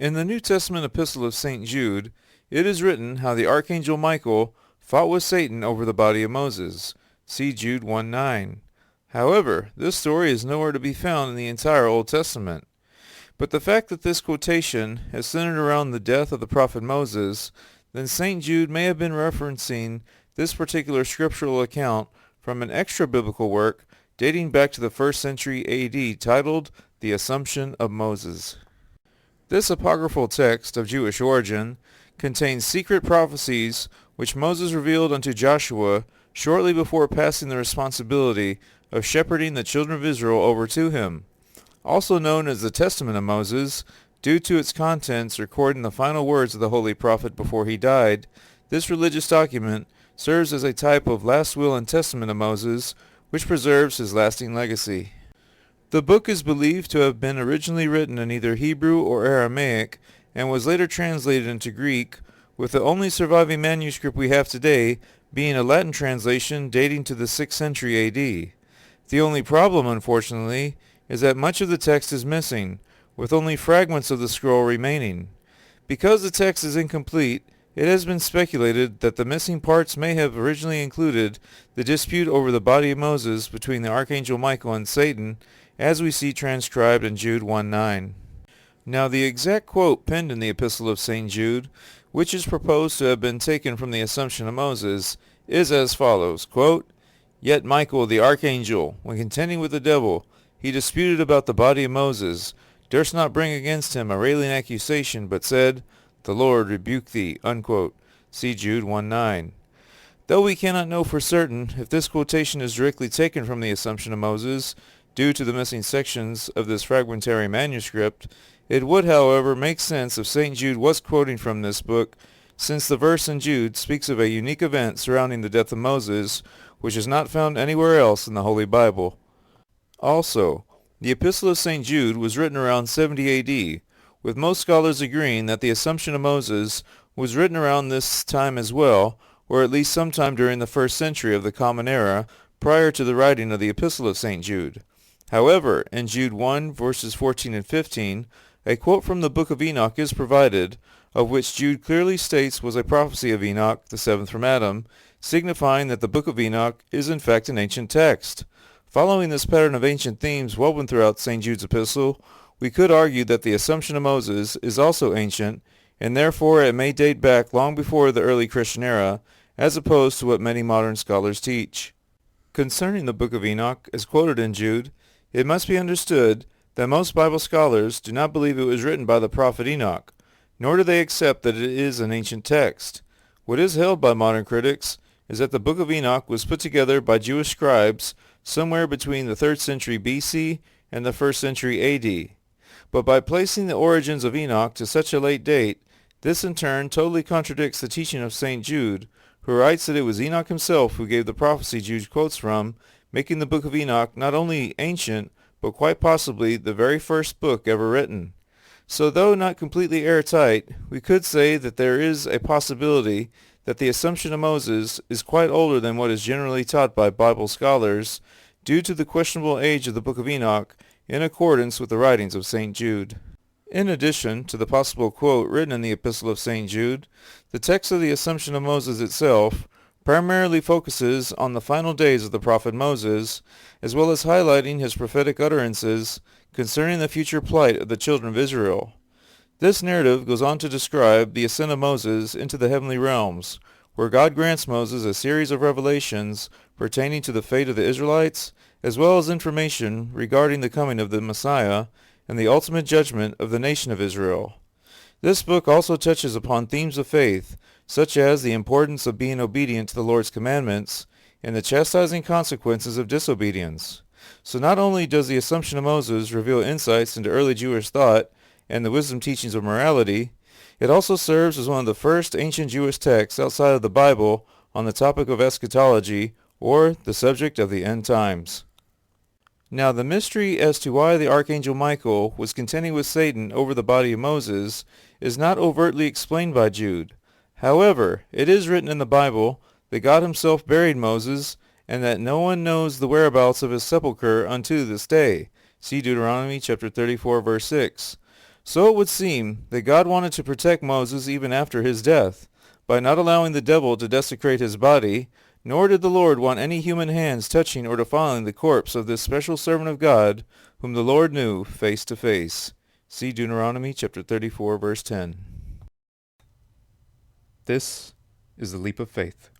In the New Testament Epistle of St. Jude, it is written how the Archangel Michael fought with Satan over the body of Moses. See Jude 1:9. However, this story is nowhere to be found in the entire Old Testament. But the fact that this quotation is centered around the death of the prophet Moses, then St. Jude may have been referencing this particular scriptural account from an extra-biblical work dating back to the 1st century A.D. titled The Assumption of Moses. This apocryphal text of Jewish origin contains secret prophecies which Moses revealed unto Joshua shortly before passing the responsibility of shepherding the children of Israel over to him. Also known as the Testament of Moses, due to its contents recording the final words of the holy prophet before he died, this religious document serves as a type of last will and testament of Moses, which preserves his lasting legacy. The book is believed to have been originally written in either Hebrew or Aramaic and was later translated into Greek, with the only surviving manuscript we have today being a Latin translation dating to the 6th century A.D. The only problem, unfortunately, is that much of the text is missing, with only fragments of the scroll remaining. Because the text is incomplete, it has been speculated that the missing parts may have originally included the dispute over the body of Moses between the Archangel Michael and Satan, as we see transcribed in Jude 1:9. Now the exact quote penned in the Epistle of St. Jude, which is proposed to have been taken from the Assumption of Moses, is as follows, quote, "Yet Michael the Archangel, when contending with the devil, he disputed about the body of Moses, durst not bring against him a railing accusation, but said, The Lord rebuke thee," unquote. See Jude 1:9. Though we cannot know for certain if this quotation is directly taken from the Assumption of Moses, due to the missing sections of this fragmentary manuscript, it would, however, make sense if St. Jude was quoting from this book, since the verse in Jude speaks of a unique event surrounding the death of Moses, which is not found anywhere else in the Holy Bible. Also, the Epistle of St. Jude was written around 70 A.D., with most scholars agreeing that the Assumption of Moses was written around this time as well, or at least sometime during the 1st century of the Common Era, prior to the writing of the Epistle of St. Jude. However, in Jude 1, verses 14 and 15, a quote from the Book of Enoch is provided, of which Jude clearly states was a prophecy of Enoch, the seventh from Adam, signifying that the Book of Enoch is in fact an ancient text. Following this pattern of ancient themes woven throughout St. Jude's epistle, we could argue that the Assumption of Moses is also ancient, and therefore it may date back long before the early Christian era, as opposed to what many modern scholars teach. Concerning the Book of Enoch, as quoted in Jude, it must be understood that most Bible scholars do not believe it was written by the prophet Enoch, nor do they accept that it is an ancient text. What is held by modern critics is that the Book of Enoch was put together by Jewish scribes somewhere between the 3rd century B.C. and the 1st century A.D. But by placing the origins of Enoch to such a late date, this in turn totally contradicts the teaching of St. Jude, who writes that it was Enoch himself who gave the prophecy Jude quotes from, making the Book of Enoch not only ancient, but quite possibly the very first book ever written. So though not completely airtight, we could say that there is a possibility that the Assumption of Moses is quite older than what is generally taught by Bible scholars, due to the questionable age of the Book of Enoch in accordance with the writings of St. Jude. In addition to the possible quote written in the Epistle of St. Jude, the text of the Assumption of Moses itself primarily focuses on the final days of the prophet Moses, as well as highlighting his prophetic utterances concerning the future plight of the children of Israel. This narrative goes on to describe the ascent of Moses into the heavenly realms, where God grants Moses a series of revelations pertaining to the fate of the Israelites, as well as information regarding the coming of the Messiah and the ultimate judgment of the nation of Israel. This book also touches upon themes of faith, such as the importance of being obedient to the Lord's commandments and the chastising consequences of disobedience. So not only does the Assumption of Moses reveal insights into early Jewish thought and the wisdom teachings of morality, it also serves as one of the first ancient Jewish texts outside of the Bible on the topic of eschatology, or the subject of the end times. Now the mystery as to why the Archangel Michael was contending with Satan over the body of Moses is not overtly explained by Jude. However, it is written in the Bible that God himself buried Moses, and that no one knows the whereabouts of his sepulchre unto this day. See Deuteronomy chapter 34, verse 6. So it would seem that God wanted to protect Moses even after his death, by not allowing the devil to desecrate his body, nor did the Lord want any human hands touching or defiling the corpse of this special servant of God, whom the Lord knew face to face. See Deuteronomy chapter 34, verse 10. This is the leap of faith.